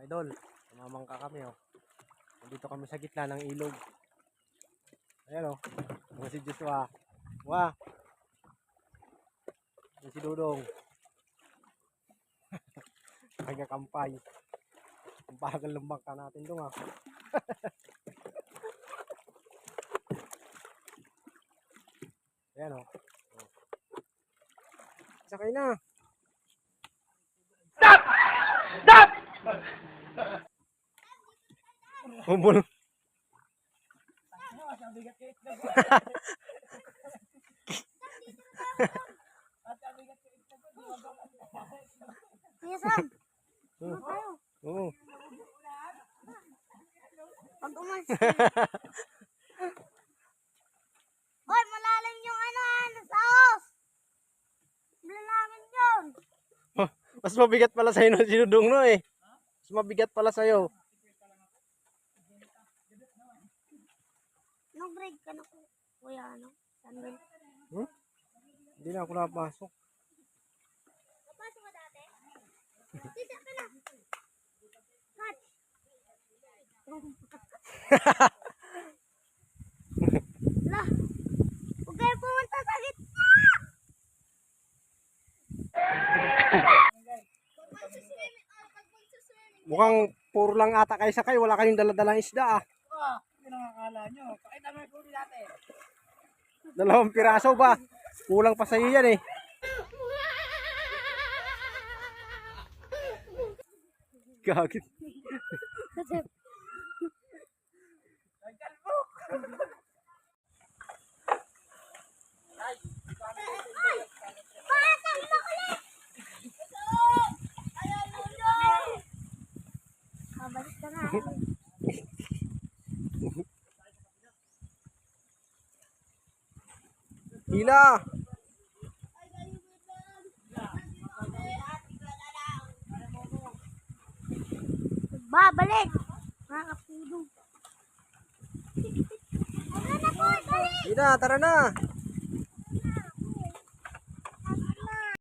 Mga idol, mamangka kami oh. Nandito kami sa gitna ng ilog. Ayan oh. Mga si Joshua. Wah. Yan si Dudong. Nagkakampay. Ang bagal ng bangka natin doon ah. Ayan oh. Sakay na. Stop! Stop! Humul. Sam, ano tayo? Oo. Pag umalis. Hoy, malalim yung saos. Bilangin yun. Mas mabigat pala sa'yo nung sinudong no eh. Mas mabigat pala sa'yo. Anong grade ka na kuya Samuel? Hindi na ako napasok. Napasok ka dati? Dito ka na. Catch. Lah. Huwag kayo pumunta sa gitna. Mukhang puro lang ata kayo sakay. Wala kayong daladalang isda ah. Yun ang akala nyo. Kahit naman yung huli natin. 2 piraso ba? Kulang pa sa'yo yan eh. Gagit. Nagkalbok! Balik ka na. Hila. Babalik. Mga kapulong. Ano na po, dali. Hila, tara na.